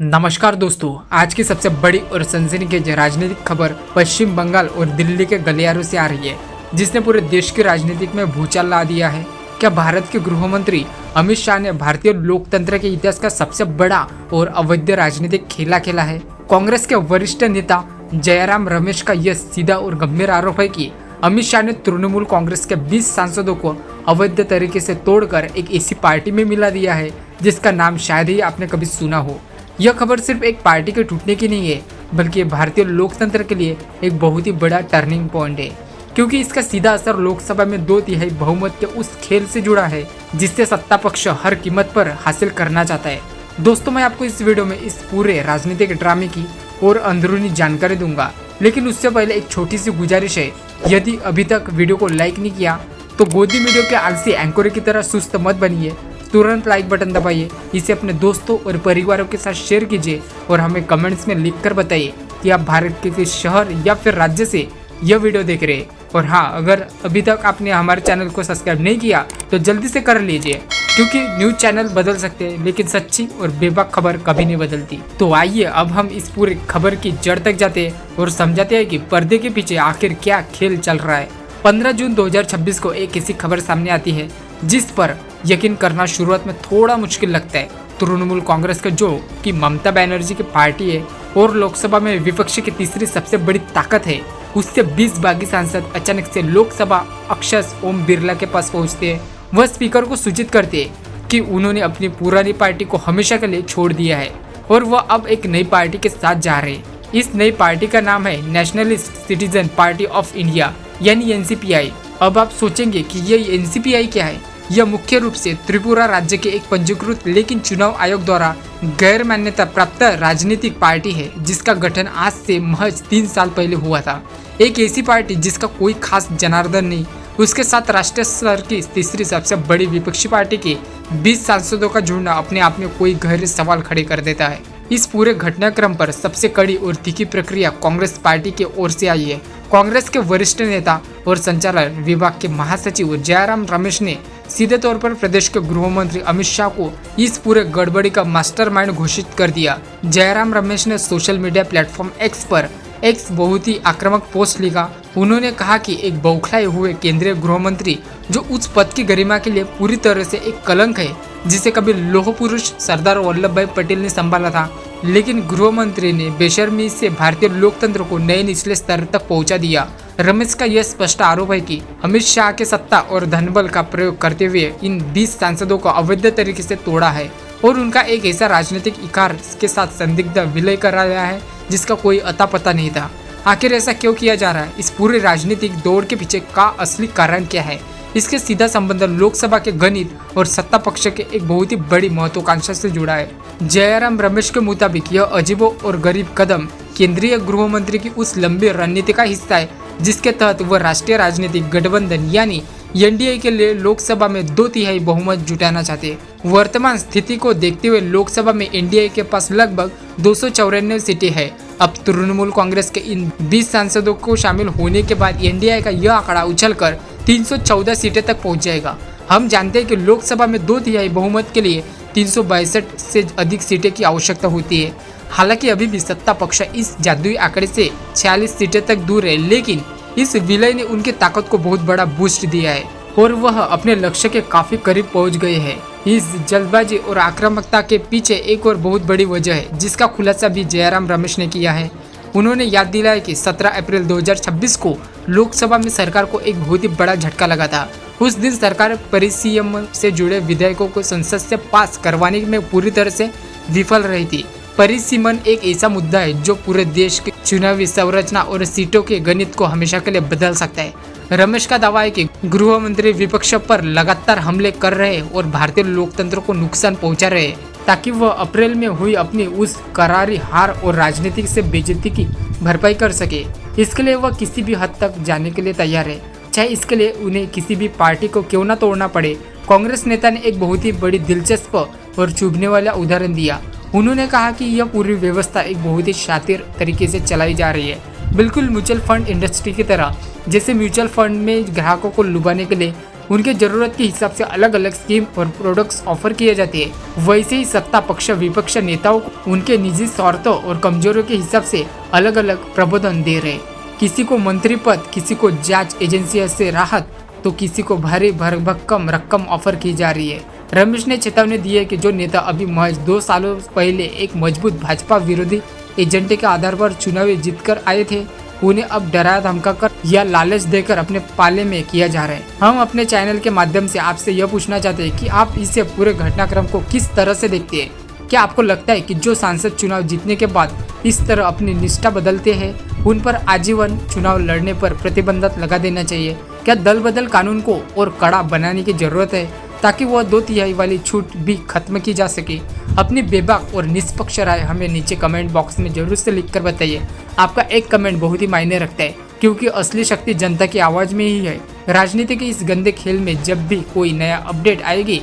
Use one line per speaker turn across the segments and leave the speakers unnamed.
नमस्कार दोस्तों, आज की सबसे बड़ी और सनसनीखेज राजनीतिक खबर पश्चिम बंगाल और दिल्ली के गलियारों से आ रही है, जिसने पूरे देश की राजनीति में भूचाल ला दिया है। क्या भारत के गृह मंत्री अमित शाह ने भारतीय लोकतंत्र के इतिहास का सबसे बड़ा और अवैध राजनीतिक खेला खेला है? कांग्रेस के वरिष्ठ नेता जयराम रमेश का यह सीधा और गंभीर आरोप है कि अमित शाह ने तृणमूल कांग्रेस के 20 सांसदों को अवैध तरीके से तोड़कर एक ऐसी पार्टी में मिला दिया है जिसका नाम शायद ही आपने कभी सुना हो। यह खबर सिर्फ एक पार्टी के टूटने की नहीं है, बल्कि भारतीय लोकतंत्र के लिए एक बहुत ही बड़ा टर्निंग पॉइंट है, क्योंकि इसका सीधा असर लोकसभा में 2/3 बहुमत के उस खेल से जुड़ा है जिससे सत्ता पक्ष हर कीमत पर हासिल करना चाहता है। दोस्तों, मैं आपको इस वीडियो में इस पूरे राजनीतिक ड्रामे की और अंदरूनी जानकारी दूंगा, लेकिन उससे पहले एक छोटी सी गुजारिश है। यदि अभी तक वीडियो को लाइक नहीं किया तो गोदी मीडिया के आलसी एंकर की तरह सुस्त मत बनिए, तुरंत लाइक बटन दबाइए, इसे अपने दोस्तों और परिवारों के साथ शेयर कीजिए और हमें कमेंट्स में लिखकर बताइए कि आप भारत के किस शहर या फिर राज्य से यह वीडियो देख रहे हैं। और हाँ, अगर अभी तक आपने हमारे चैनल को सब्सक्राइब नहीं किया तो जल्दी से कर लीजिए, क्योंकि न्यूज चैनल बदल सकते हैं लेकिन सच्ची और बेबाक खबर कभी नहीं बदलती। तो आइए अब हम इस पूरे खबर की जड़ तक जाते हैं और समझाते हैं कि पर्दे के पीछे आखिर क्या खेल चल रहा है। 15 जून 2026 को एक ऐसी खबर सामने आती है जिस पर यकीन करना शुरुआत में थोड़ा मुश्किल लगता है। तृणमूल कांग्रेस का जो कि ममता बनर्जी की पार्टी है और लोकसभा में विपक्ष की तीसरी सबसे बड़ी ताकत है, उससे 20 बागी सांसद अचानक से लोकसभा अध्यक्ष ओम बिरला के पास पहुंचते हैं। वह स्पीकर को सूचित करते हैं कि उन्होंने अपनी पुरानी पार्टी को हमेशा के लिए छोड़ दिया है और वह अब एक नई पार्टी के साथ जा रहे हैं। इस नई पार्टी का नाम है nationalist citizen party of India, यानी NCPI। अब आप सोचेंगे कि ये NCPI क्या है? यह मुख्य रूप से त्रिपुरा राज्य के एक पंजीकृत लेकिन चुनाव आयोग द्वारा गैर मान्यता प्राप्त राजनीतिक पार्टी है, जिसका गठन आज से महज 3 साल पहले हुआ था। एक ऐसी पार्टी जिसका कोई खास जनार्दन नहीं, उसके साथ राष्ट्रीय स्तर की तीसरी सबसे बड़ी विपक्षी पार्टी के 20 सांसदों का जुड़ना अपने आप में कोई गहरे सवाल खड़े कर देता है। इस पूरे घटनाक्रम पर सबसे कड़ी और तीखी प्रतिक्रिया कांग्रेस पार्टी की ओर से आई है। कांग्रेस के वरिष्ठ नेता और संचालन विभाग के महासचिव जयराम रमेश ने सीधे तौर पर प्रदेश के गृह मंत्री अमित शाह को इस पूरे गड़बड़ी का मास्टरमाइंड घोषित कर दिया। जयराम रमेश ने सोशल मीडिया प्लेटफॉर्म एक्स पर एक बहुत ही आक्रामक पोस्ट लिखा। उन्होंने कहा कि एक बौखलाए हुए केंद्रीय गृह मंत्री जो उस पद की गरिमा के लिए पूरी तरह से एक कलंक है, जिसे कभी लौह पुरुष सरदार वल्लभ भाई पटेल ने संभाला था, लेकिन गृह मंत्री ने बेशर्मी से भारतीय लोकतंत्र को नए निचले स्तर तक पहुंचा दिया। रमेश का यह स्पष्ट आरोप है कि अमित शाह के सत्ता और धनबल का प्रयोग करते हुए इन 20 सांसदों को अवैध तरीके से तोड़ा है और उनका एक ऐसा राजनीतिक इकार के साथ संदिग्ध विलय कराया है जिसका कोई अता पता नहीं था। आखिर ऐसा क्यों किया जा रहा है? इस पूरे राजनीतिक दौड़ के पीछे का असली कारण क्या है? इसके सीधा संबंध लोकसभा के गणित और सत्ता पक्ष के एक बहुत ही बड़ी महत्वाकांक्षा से जुड़ा है। जयराम रमेश के मुताबिक यह अजीबो और गरीब कदम केंद्रीय गृह मंत्री की उस लंबी रणनीति का हिस्सा है जिसके तहत वह राष्ट्रीय राजनीतिक गठबंधन यानी NDA के लिए लोकसभा में 2/3 बहुमत जुटाना चाहते हैं। वर्तमान स्थिति को देखते हुए लोकसभा में NDA के पास लगभग 294 सीटें हैं। अब तृणमूल कांग्रेस के इन 20 सांसदों को शामिल होने के बाद NDA का यह आंकड़ा उछलकर 314 सीटें तक पहुंच जाएगा। हम जानते हैं कि लोकसभा में 2/3 बहुमत के लिए 362 से अधिक सीटें की आवश्यकता होती है। हालांकि अभी भी सत्ता पक्ष इस जादुई आंकड़े से 46 सीटें तक दूर है, लेकिन इस विलय ने उनकी ताकत को बहुत बड़ा बूस्ट दिया है और वह अपने लक्ष्य के काफी करीब पहुंच गए हैं। इस जल्दबाजी और आक्रामकता के पीछे एक और बहुत बड़ी वजह है जिसका खुलासा भी जयराम रमेश ने किया है। उन्होंने याद दिलाया कि 17 अप्रैल 2026 को लोकसभा में सरकार को एक बहुत ही बड़ा झटका लगा था। उस दिन सरकार परिसीमन से जुड़े विधेयकों को संसद से पास करवाने में पूरी तरह से विफल रही थी। परिसीमन एक ऐसा मुद्दा है जो पूरे देश की चुनावी संरचना और सीटों के गणित को हमेशा के लिए बदल सकता है। रमेश का दावा है कि गृह मंत्री विपक्ष पर लगातार हमले कर रहे हैं और भारतीय लोकतंत्र को नुकसान पहुंचा रहे हैं ताकि वह अप्रैल में हुई अपनी उस करारी हार और राजनीतिक से बेइज्जती की भरपाई कर सके। इसके लिए वह किसी भी हद तक जाने के लिए तैयार है, चाहे इसके लिए उन्हें किसी भी पार्टी को क्यों न तोड़ना पड़े। कांग्रेस नेता ने एक बहुत ही बड़ी दिलचस्प और चुभने वाला उदाहरण दिया। उन्होंने कहा कि यह पूरी व्यवस्था एक बहुत ही शातिर तरीके से चलाई जा रही है, बिल्कुल म्यूचुअल फंड इंडस्ट्री की तरह। जैसे म्यूचुअल फंड में ग्राहकों को लुभाने के लिए उनके जरूरत के हिसाब से अलग अलग स्कीम और प्रोडक्ट्स ऑफर किए जाते हैं, वैसे ही सत्ता पक्ष विपक्ष नेताओं को उनके निजी स्वार्थों और कमजोरियों के हिसाब से अलग अलग प्रबोधन दे रहे। किसी को मंत्री पद, किसी को जांच एजेंसी से राहत, तो किसी को भारी भरभक्कम रकम ऑफर की जा रही है। रमेश ने चेतावनी दी है कि जो नेता अभी महज 2 सालों पहले एक मजबूत भाजपा विरोधी एजेंडे के आधार पर चुनावी जीतकर आए थे, उन्हें अब डराया धमकाकर या लालच देकर अपने पाले में किया जा रहा है। हम अपने चैनल के माध्यम से आपसे यह पूछना चाहते हैं कि आप इसे पूरे घटनाक्रम को किस तरह से देखते हैं। क्या आपको लगता है कि जो सांसद चुनाव जीतने के बाद इस तरह अपनी निष्ठा बदलते हैं, उन पर आजीवन चुनाव लड़ने पर प्रतिबंध लगा देना चाहिए? क्या दल बदल कानून को और कड़ा बनाने की जरूरत है ताकि वह 2/3 वाली छूट भी खत्म की जा सके? अपनी बेबाक और निष्पक्ष राय हमें नीचे कमेंट बॉक्स में जरूर से लिखकर बताइए। आपका एक कमेंट बहुत ही मायने रखता है, क्योंकि असली शक्ति जनता की आवाज में ही है। राजनीति के इस गंदे खेल में जब भी कोई नया अपडेट आएगी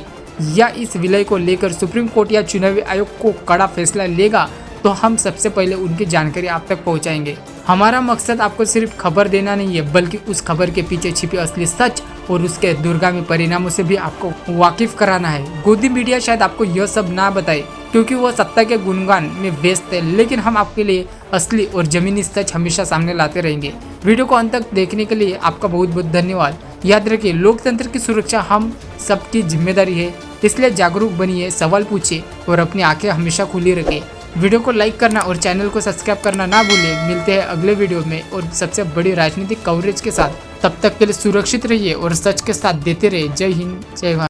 या इस विलय को लेकर सुप्रीम कोर्ट या चुनावी आयोग को कड़ा फैसला लेगा, तो हम सबसे पहले उनकी जानकारी आप तक पहुंचाएंगे। हमारा मकसद आपको सिर्फ खबर देना नहीं है, बल्कि उस खबर के पीछे छिपे असली सच और उसके दूरगामी परिणामों से भी आपको वाकिफ कराना है। गोदी मीडिया शायद आपको यह सब ना बताए, क्योंकि वह सत्ता के गुणगान में व्यस्त है, लेकिन हम आपके लिए असली और जमीनी सच हमेशा सामने लाते रहेंगे। वीडियो को अंत तक देखने के लिए आपका बहुत बहुत धन्यवाद। याद रखिए, लोकतंत्र की सुरक्षा हम सबकी जिम्मेदारी है, इसलिए जागरूक बनिए, सवाल पूछिए और अपनी आंखें हमेशा खुली रखें। वीडियो को लाइक करना और चैनल को सब्सक्राइब करना ना भूलें। मिलते हैं अगले वीडियो में और सबसे बड़ी राजनीतिक कवरेज के साथ। तब तक के लिए सुरक्षित रहिए और सच के साथ देते रहिए। जय हिंद, जय भारत।